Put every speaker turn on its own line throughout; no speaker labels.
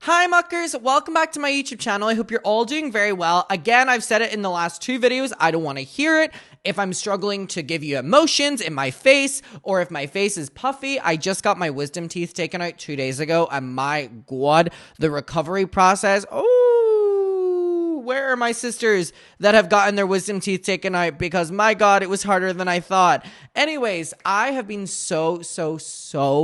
Hi muckers, welcome back to my YouTube channel. I hope you're all doing very well. Again, I've said it in the last two videos, I don't want to hear it. If I'm struggling to give you emotions in my face, or if my face is puffy, I just got my wisdom teeth taken out 2 days ago, and my god, the recovery process, where are my sisters that have gotten their wisdom teeth taken out? Because my god, it was harder than I thought. Anyways, I have been so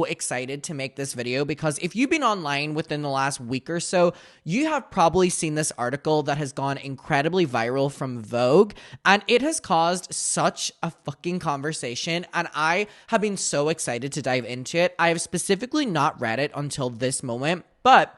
excited to make this video because if you've been online within the last week or so, you have probably seen this article that has gone incredibly viral from Vogue, and it has caused such a fucking conversation, and I have been so excited to dive into it. I have specifically not read it until this moment, but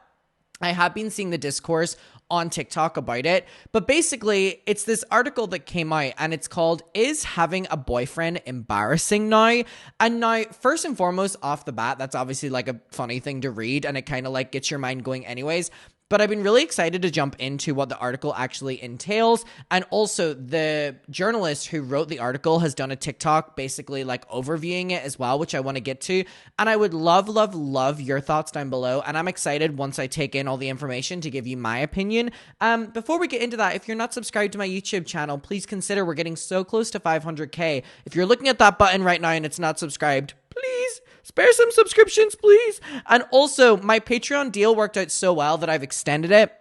I have been seeing the discourse on TikTok about it, but basically it's this article that came out and it's called "Is Having a Boyfriend Embarrassing Now?" And now, first and foremost, off the bat, that's obviously like a funny thing to read and it kind of like gets your mind going anyways. But I've been really excited to jump into what the article actually entails. And also the journalist who wrote the article has done a TikTok basically like overviewing it as well, which I want to get to. And I would love your thoughts down below. And I'm excited once I take in all the information to give you my opinion. Before we get into that, if you're not subscribed to my YouTube channel, please consider. We're getting so close to 500K. If you're looking at that button right now and it's not subscribed, please spare some subscriptions, please. And also, my Patreon deal worked out so well that I've extended it.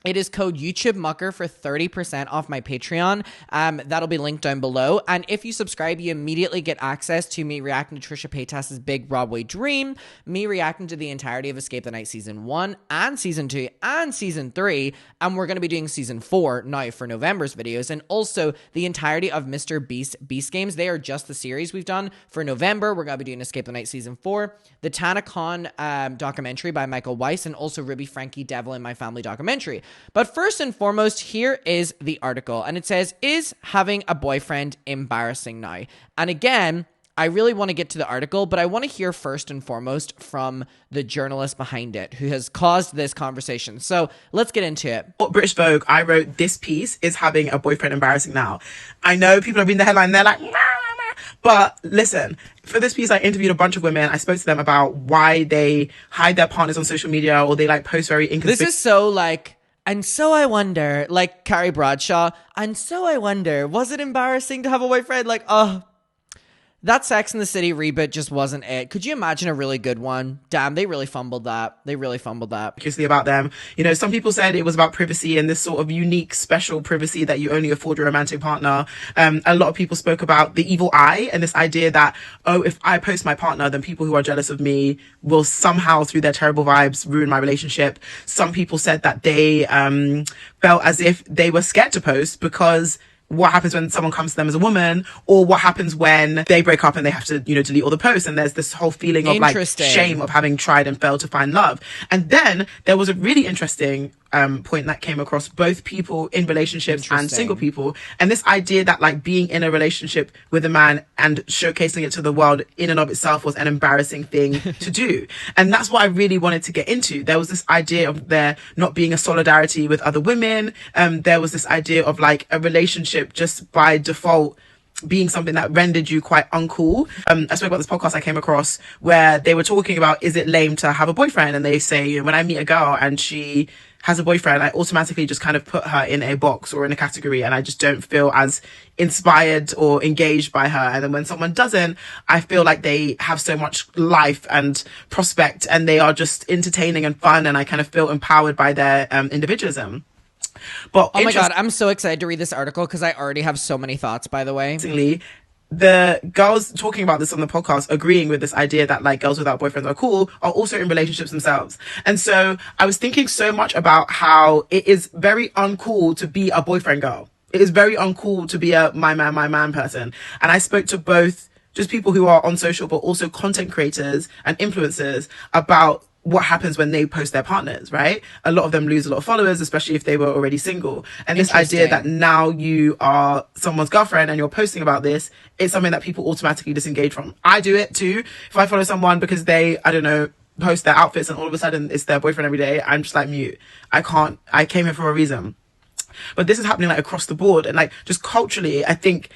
It is code YouTubeMucker for 30% off my Patreon. That'll be linked down below. And if you subscribe, you immediately get access to me reacting to Trisha Paytas's Big Broadway Dream, me reacting to the entirety of Escape the Night Season 1 and Season 2 and Season 3. And we're going to be doing Season 4 now for November's videos. And also the entirety of Mr. Beast Games. They are just the series we've done. For November, we're going to be doing Escape the Night Season 4, the Tana Khan documentary by Michael Weiss, and also Ruby Frankie Devil in My Family documentary. But first and foremost, here is the article, and it says, "Is having a boyfriend embarrassing now?" And again, I really want to get to the article, but I want to hear first and foremost from the journalist behind it who has caused this conversation. So let's get into it.
British Vogue, I wrote this piece, "Is having a boyfriend embarrassing now?" I know people have reading the headline, they're like, nah. But listen, for this piece, I interviewed a bunch of women. I spoke to them about why they hide their partners on social media, or they like post very inconspicuous.
This is so like, and so I wonder, like Carrie Bradshaw, and so I wonder, was it embarrassing to have a boyfriend? Like, that Sex and the City reboot just wasn't it. Could you imagine a really good one? Damn, they really fumbled that.
About them. You know, some people said it was about privacy and this sort of unique, special privacy that you only afford your romantic partner. A lot of people spoke about the evil eye and this idea that, oh, if I post my partner, then people who are jealous of me will somehow, through their terrible vibes, ruin my relationship. Some people said that they felt as if they were scared to post because what happens when someone comes to them as a woman, or what happens when they break up and they have to, you know, delete all the posts. And there's this whole feeling of like shame of having tried and failed to find love. And then there was a really interesting point that came across both people in relationships and single people. And this idea that like being in a relationship with a man and showcasing it to the world in and of itself was an embarrassing thing to do. And that's what I really wanted to get into. There was this idea of there not being a solidarity with other women. There was this idea of like a relationship just by default being something that rendered you quite uncool. I spoke about this podcast I came across where they were talking about, is it lame to have a boyfriend? And they say, you know, when I meet a girl and she has a boyfriend, I automatically just kind of put her in a box or in a category, and I just don't feel as inspired or engaged by her. And then when someone doesn't, I feel like they have so much life and prospect and they are just entertaining and fun, and I kind of feel empowered by their individualism. But
oh my god, I'm so excited to read this article because I already have so many thoughts, by the way.
The girls talking about this on the podcast, agreeing with this idea that like girls without boyfriends are cool, are also in relationships themselves. And so I was thinking so much about how it is very uncool to be a boyfriend girl. It is very uncool to be a my man person. And I spoke to both just people who are on social, but also content creators and influencers about what happens when they post their partners, right? A lot of them lose a lot of followers, especially if they were already single. And this idea that now you are someone's girlfriend and you're posting about this, it's something that people automatically disengage from. I do it too. If I follow someone because they, I don't know, post their outfits and all of a sudden it's their boyfriend every day, I'm just like mute. I came here for a reason. But this is happening like across the board. And like just culturally, I think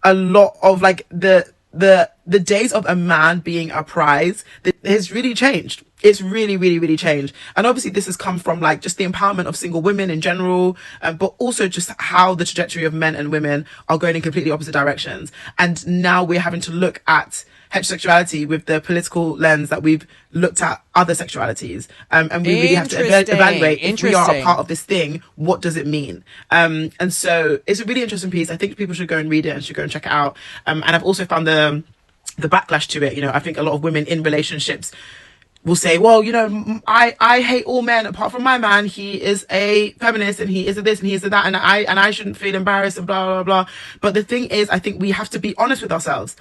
a lot of like the days of a man being a prize has really changed. it's really, really, really changed. And obviously this has come from like just the empowerment of single women in general, but also just how the trajectory of men and women are going in completely opposite directions. And now we're having to look at heterosexuality with the political lens that we've looked at other sexualities. And we really have to evaluate, if we are a part of this thing, what does it mean? And so it's a really interesting piece. I think people should go and read it and should go and check it out. And I've also found the backlash to it. You know, I think a lot of women in relationships will say, well, you know, I hate all men apart from my man. He is a feminist and he is a this and he is a that, and I shouldn't feel embarrassed and blah, blah, blah. But the thing is, I think we have to be honest with ourselves.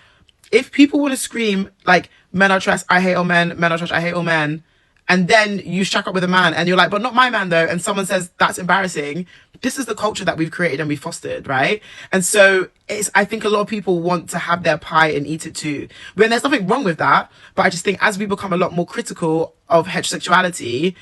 If people want to scream like, men are trash, I hate all men, men are trash, I hate all men, and then you shack up with a man and you're like, but not my man though, and someone says that's embarrassing, this is the culture that we've created and we fostered, right? And so I think a lot of people want to have their pie and eat it too. When there's nothing wrong with that, but I just think as we become a lot more critical of heterosexuality,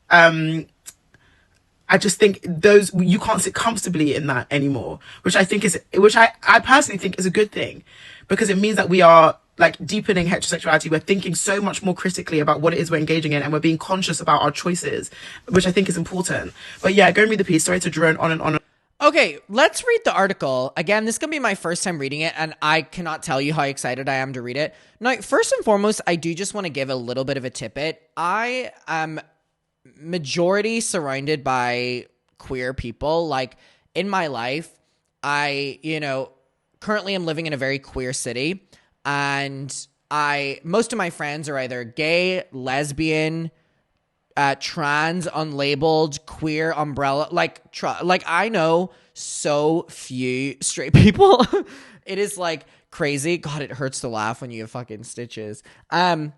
I just think you can't sit comfortably in that anymore, which I personally think is a good thing, because it means that we are like deepening heterosexuality. We're thinking so much more critically about what it is we're engaging in, and we're being conscious about our choices, which I think is important. But yeah, go and read the piece. Sorry to drone on and on.
Okay, let's read the article. Again, this is going to be my first time reading it, and I cannot tell you how excited I am to read it. Now, first and foremost, I do just want to give a little bit of a tidbit. I am majority surrounded by queer people. Like, in my life, I, currently am living in a very queer city, and most of my friends are either gay, lesbian, trans, unlabeled, queer, umbrella. Like I know so few straight people. It is like crazy. God, it hurts to laugh when you have fucking stitches. I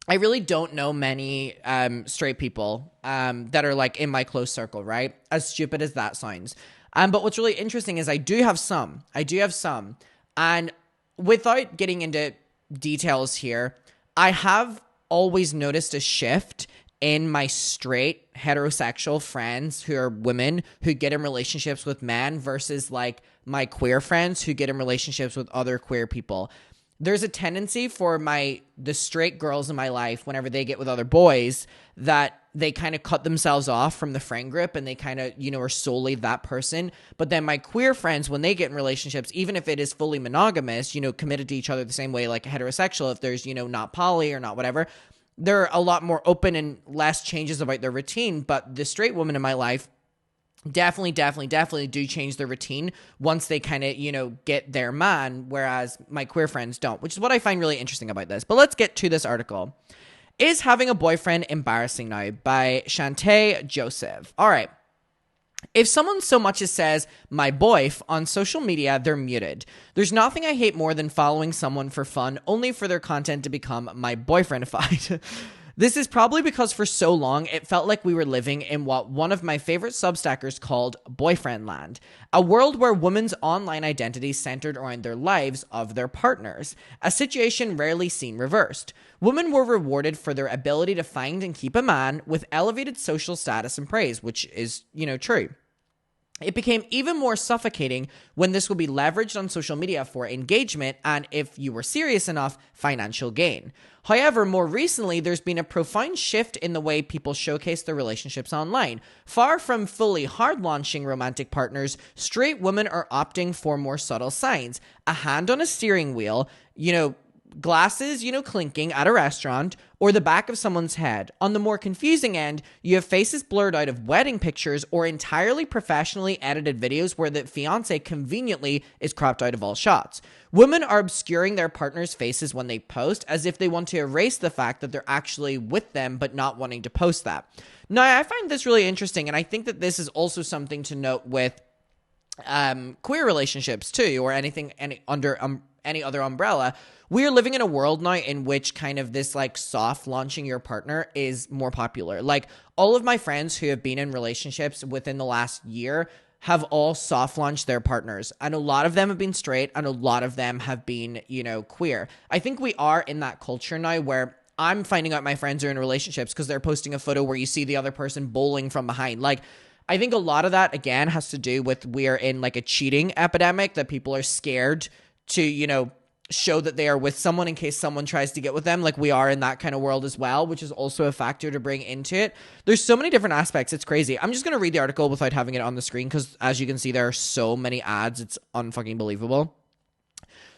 really don't know many straight people that are like in my close circle, right? As stupid as that sounds. But what's really interesting is I do have some. And without getting into details here, I have always noticed a shift in my straight heterosexual friends who are women who get in relationships with men versus like my queer friends who get in relationships with other queer people. There's a tendency for the straight girls in my life, whenever they get with other boys, that they kind of cut themselves off from the friend group and they kind of, are solely that person. But then my queer friends, when they get in relationships, even if it is fully monogamous, committed to each other the same way like heterosexual, if there's, not poly or not whatever, they're a lot more open and less changes about their routine. But the straight women in my life definitely do change their routine once they kind of, get their man, whereas my queer friends don't, which is what I find really interesting about this. But let's get to this article. Is having a boyfriend embarrassing now? By Shantae Joseph. All right. If someone so much as says, my boyf, on social media, they're muted. There's nothing I hate more than following someone for fun, only for their content to become my boyfriendified. This is probably because for so long, it felt like we were living in what one of my favorite substackers called boyfriend land, a world where women's online identity centered around their lives of their partners, a situation rarely seen reversed. Women were rewarded for their ability to find and keep a man with elevated social status and praise, which is, true. It became even more suffocating when this would be leveraged on social media for engagement and, if you were serious enough, financial gain. However, more recently, there's been a profound shift in the way people showcase their relationships online. Far from fully hard-launching romantic partners, straight women are opting for more subtle signs. A hand on a steering wheel, glasses, clinking at a restaurant, or the back of someone's head. On the more confusing end, you have faces blurred out of wedding pictures or entirely professionally edited videos where the fiance conveniently is cropped out of all shots. Women are obscuring their partner's faces when they post, as if they want to erase the fact that they're actually with them but not wanting to post that. Now, I find this really interesting, and I think that this is also something to note with queer relationships too, or under any other umbrella. We are living in a world now in which kind of this like soft launching your partner is more popular. Like, all of my friends who have been in relationships within the last year have all soft launched their partners. And a lot of them have been straight and a lot of them have been, queer. I think we are in that culture now where I'm finding out my friends are in relationships because they're posting a photo where you see the other person bowling from behind. Like, I think a lot of that, again, has to do with we're in like a cheating epidemic, that people are scared to, show that they are with someone in case someone tries to get with them. Like we are in that kind of world as well, which is also a factor to bring into it. There's so many different aspects. It's crazy. I'm just going to read the article without having it on the screen because as you can see, there are so many ads. It's unfucking believable.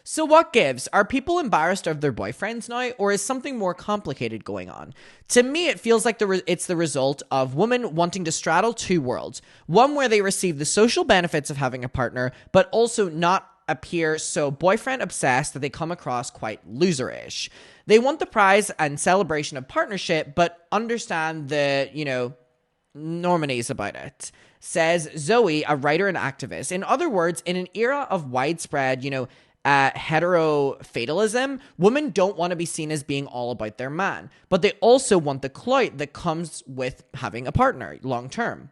So what gives? Are people embarrassed of their boyfriends now, or is something more complicated going on? To me, it feels like it's the result of women wanting to straddle two worlds. One where they receive the social benefits of having a partner, but also not appear so boyfriend obsessed that they come across quite loserish. They want the prize and celebration of partnership, but understand the, normities about it. Says Zoe, a writer and activist. In other words, in an era of widespread, hetero fatalism, women don't want to be seen as being all about their man, but they also want the clout that comes with having a partner long term.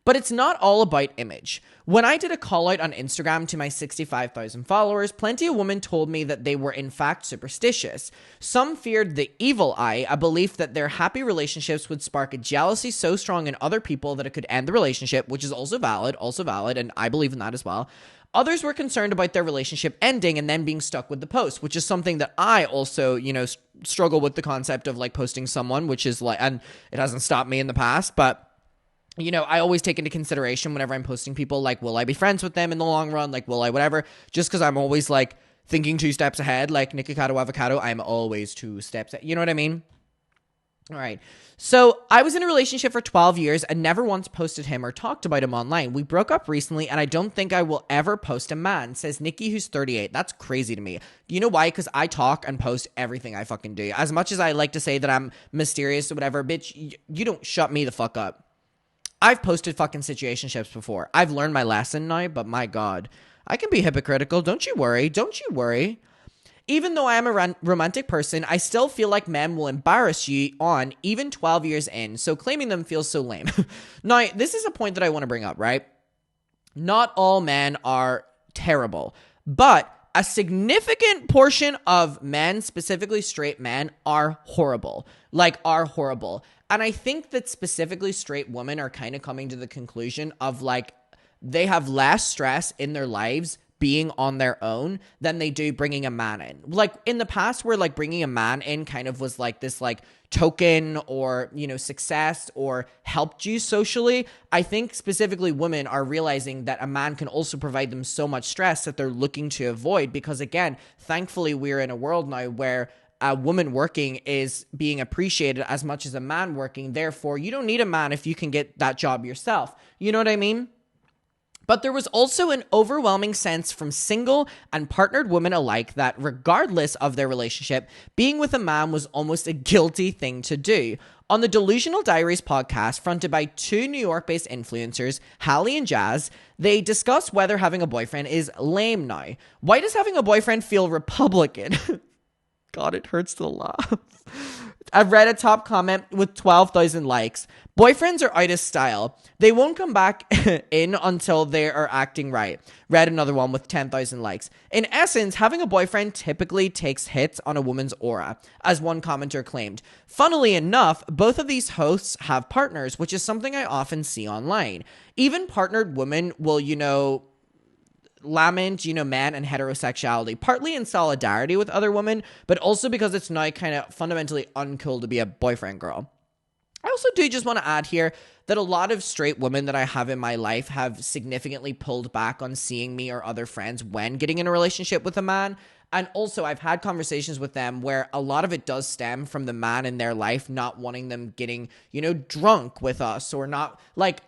But it's not all about image. When I did a call out on Instagram to my 65,000 followers, plenty of women told me that they were in fact superstitious. Some feared the evil eye, a belief that their happy relationships would spark a jealousy so strong in other people that it could end the relationship, which is also valid, and I believe in that as well. Others were concerned about their relationship ending and then being stuck with the post, which is something that I also, struggle with the concept of like posting someone, which is like, and it hasn't stopped me in the past, but I always take into consideration whenever I'm posting people, like, will I be friends with them in the long run? Like, will I, whatever, just because I'm always like thinking 2 steps ahead, like Nikocado Avocado, I'm always 2 steps ahead. You know what I mean? All right. So I was in a relationship for 12 years and never once posted him or talked about him online. We broke up recently and I don't think I will ever post a man, says Nikki, who's 38. That's crazy to me. You know why? Because I talk and post everything I fucking do. As much as I like to say that I'm mysterious or whatever, bitch, you don't shut me the fuck up. I've posted fucking situationships before. I've learned my lesson now, but my God, I can be hypocritical. Don't you worry. Don't you worry. Even though I am a romantic person, I still feel like men will embarrass you on even 12 years in, so claiming them feels so lame. Now, this is a point that I want to bring up, right? Not all men are terrible, but a significant portion of men, specifically straight men, are horrible. And I think that specifically straight women are kind of coming to the conclusion of like, they have less stress in their lives being on their own than they do bringing a man in. Like in the past where like bringing a man in kind of was like this like token or, success or helped you socially. I think specifically women are realizing that a man can also provide them so much stress that they're looking to avoid because again, thankfully we're in a world now where a woman working is being appreciated as much as a man working. Therefore, you don't need a man if you can get that job yourself. You know what I mean? But there was also an overwhelming sense from single and partnered women alike that regardless of their relationship, being with a man was almost a guilty thing to do. On the Delusional Diaries podcast, fronted by 2 New York-based influencers, Hallie and Jazz, they discuss whether having a boyfriend is lame now. Why does having a boyfriend feel Republican? God, it hurts to laugh. I've read a top comment with 12,000 likes. Boyfriends are out of style. They won't come back in until they are acting right. Read another one with 10,000 likes. In essence, having a boyfriend typically takes hits on a woman's aura, as one commenter claimed. Funnily enough, both of these hosts have partners, which is something I often see online. Even partnered women will, lament, man and heterosexuality, partly in solidarity with other women, but also because it's now kind of fundamentally uncool to be a boyfriend girl. I also do just want to add here that a lot of straight women that I have in my life have significantly pulled back on seeing me or other friends when getting in a relationship with a man. And also I've had conversations with them where a lot of it does stem from the man in their life not wanting them getting, drunk with us or not like,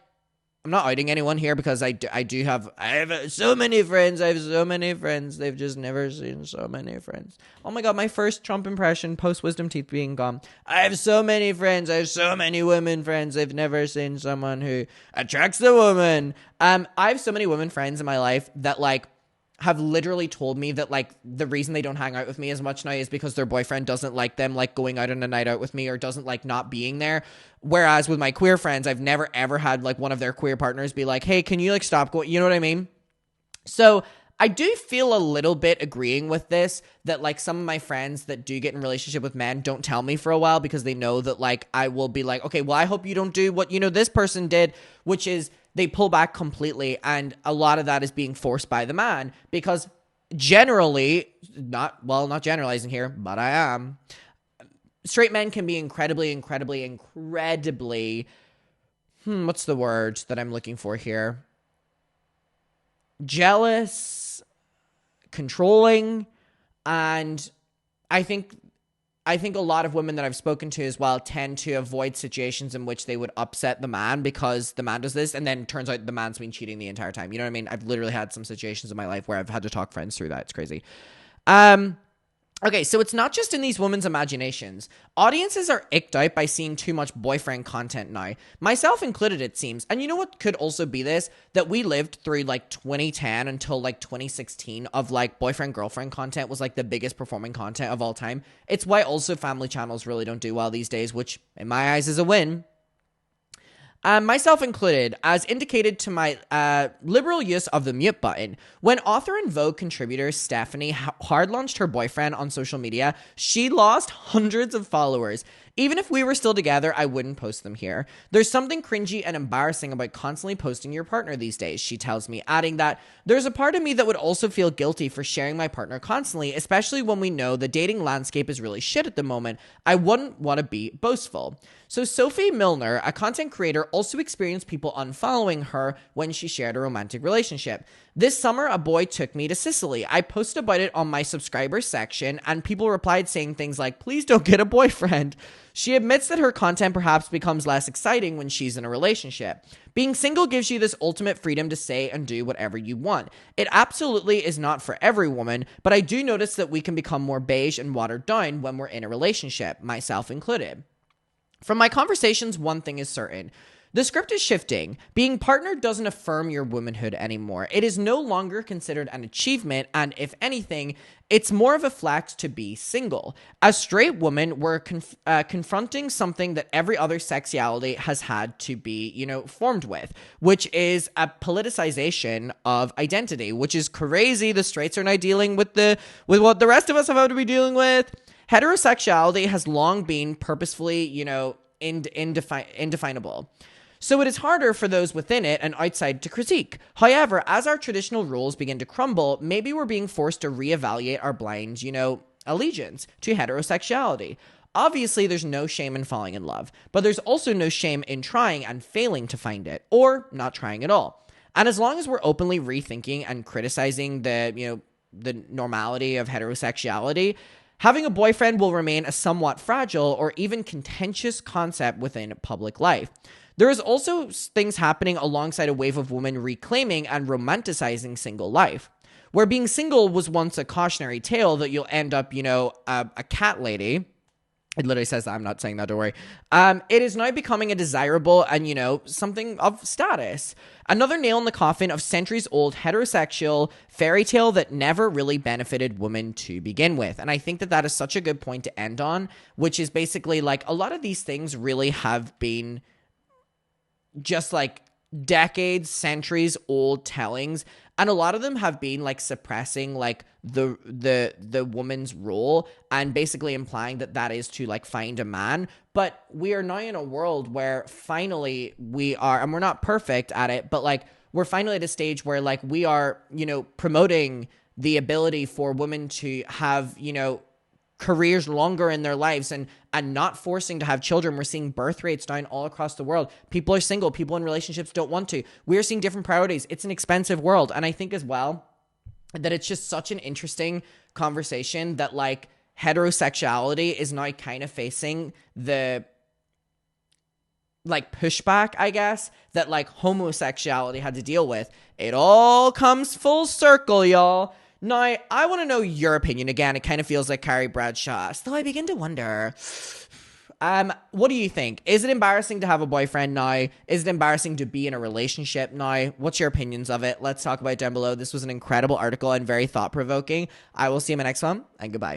I'm not outing anyone here because I have so many friends. They've just never seen so many friends. Oh my God, my first Trump impression post wisdom teeth being gone. I have so many friends. I have so many women friends. They've never seen someone who attracts the woman. I have so many women friends in my life that like have literally told me that like the reason they don't hang out with me as much now is because their boyfriend doesn't like them like going out on a night out with me or doesn't like not being there. Whereas with my queer friends, I've never ever had like one of their queer partners be like, hey, can you like stop going? You know what I mean? So I do feel a little bit agreeing with this, that like some of my friends that do get in a relationship with men don't tell me for a while because they know that like I will be like, okay, well, I hope you don't do what, this person did, which is they pull back completely. And a lot of that is being forced by the man because generally, not generalizing here, but I am, straight men can be incredibly, what's the word that I'm looking for here? Jealous, controlling, and I think a lot of women that I've spoken to as well tend to avoid situations in which they would upset the man because the man does this, and then turns out the man's been cheating the entire time. You know what I mean? I've literally had some situations in my life where I've had to talk friends through that. It's crazy. Okay, so it's not just in these women's imaginations. Audiences are icked out by seeing too much boyfriend content now. Myself included, it seems. And you know what could also be this? That we lived through like 2010 until like 2016 of like boyfriend-girlfriend content was like the biggest performing content of all time. It's why also family channels really don't do well these days, which in my eyes is a win. Myself included, as indicated to my liberal use of the mute button. When author and Vogue contributor Stephanie hard launched her boyfriend on social media, she lost hundreds of followers. Even if we were still together, I wouldn't post them here. There's something cringy and embarrassing about constantly posting your partner these days, she tells me, adding that there's a part of me that would also feel guilty for sharing my partner constantly, especially when we know the dating landscape is really shit at the moment. I wouldn't want to be boastful. So Sophie Milner, a content creator, also experienced people unfollowing her when she shared a romantic relationship. This summer, a boy took me to Sicily. I posted about it on my subscribers section, and people replied saying things like, please don't get a boyfriend. She admits that her content perhaps becomes less exciting when she's in a relationship. Being single gives you this ultimate freedom to say and do whatever you want. It absolutely is not for every woman, but I do notice that we can become more beige and watered down when we're in a relationship, myself included. From my conversations, one thing is certain. The script is shifting. Being partnered doesn't affirm your womanhood anymore. It is no longer considered an achievement, and if anything, it's more of a flex to be single. As straight women, we're confronting something that every other sexuality has had to be, formed with, which is a politicization of identity, which is crazy. The straights are now dealing with what the rest of us have had to be dealing with. Heterosexuality has long been purposefully, indefinable. So it is harder for those within it and outside to critique. However, as our traditional rules begin to crumble, maybe we're being forced to reevaluate our blind, allegiance to heterosexuality. Obviously, there's no shame in falling in love, but there's also no shame in trying and failing to find it, or not trying at all. And as long as we're openly rethinking and criticizing the normality of heterosexuality, having a boyfriend will remain a somewhat fragile or even contentious concept within public life. There is also things happening alongside a wave of women reclaiming and romanticizing single life. Where being single was once a cautionary tale that you'll end up, a cat lady. It literally says that. I'm not saying that, don't worry. It is now becoming a desirable and, something of status. Another nail in the coffin of centuries-old heterosexual fairy tale that never really benefited women to begin with. And I think that is such a good point to end on, which is basically like a lot of these things really have been just like decades, centuries old tellings, and a lot of them have been like suppressing like the woman's role and basically implying that is to like find a man. But we are now in a world where finally we are, and we're not perfect at it, but like we're finally at a stage where like we are, promoting the ability for women to have, careers longer in their lives and not forcing to have children. We're seeing birth rates down all across the world. People are single. People in relationships don't want to. We're seeing different priorities. It's an expensive world. And I think as well that it's just such an interesting conversation that like heterosexuality is now kind of facing the like pushback, I guess, that like homosexuality had to deal with. It all comes full circle, y'all. Now, I want to know your opinion. Again, it kind of feels like Carrie Bradshaw. So I begin to wonder, what do you think? Is it embarrassing to have a boyfriend now? Is it embarrassing to be in a relationship now? What's your opinions of it? Let's talk about it down below. This was an incredible article and very thought-provoking. I will see you in my next one, and goodbye.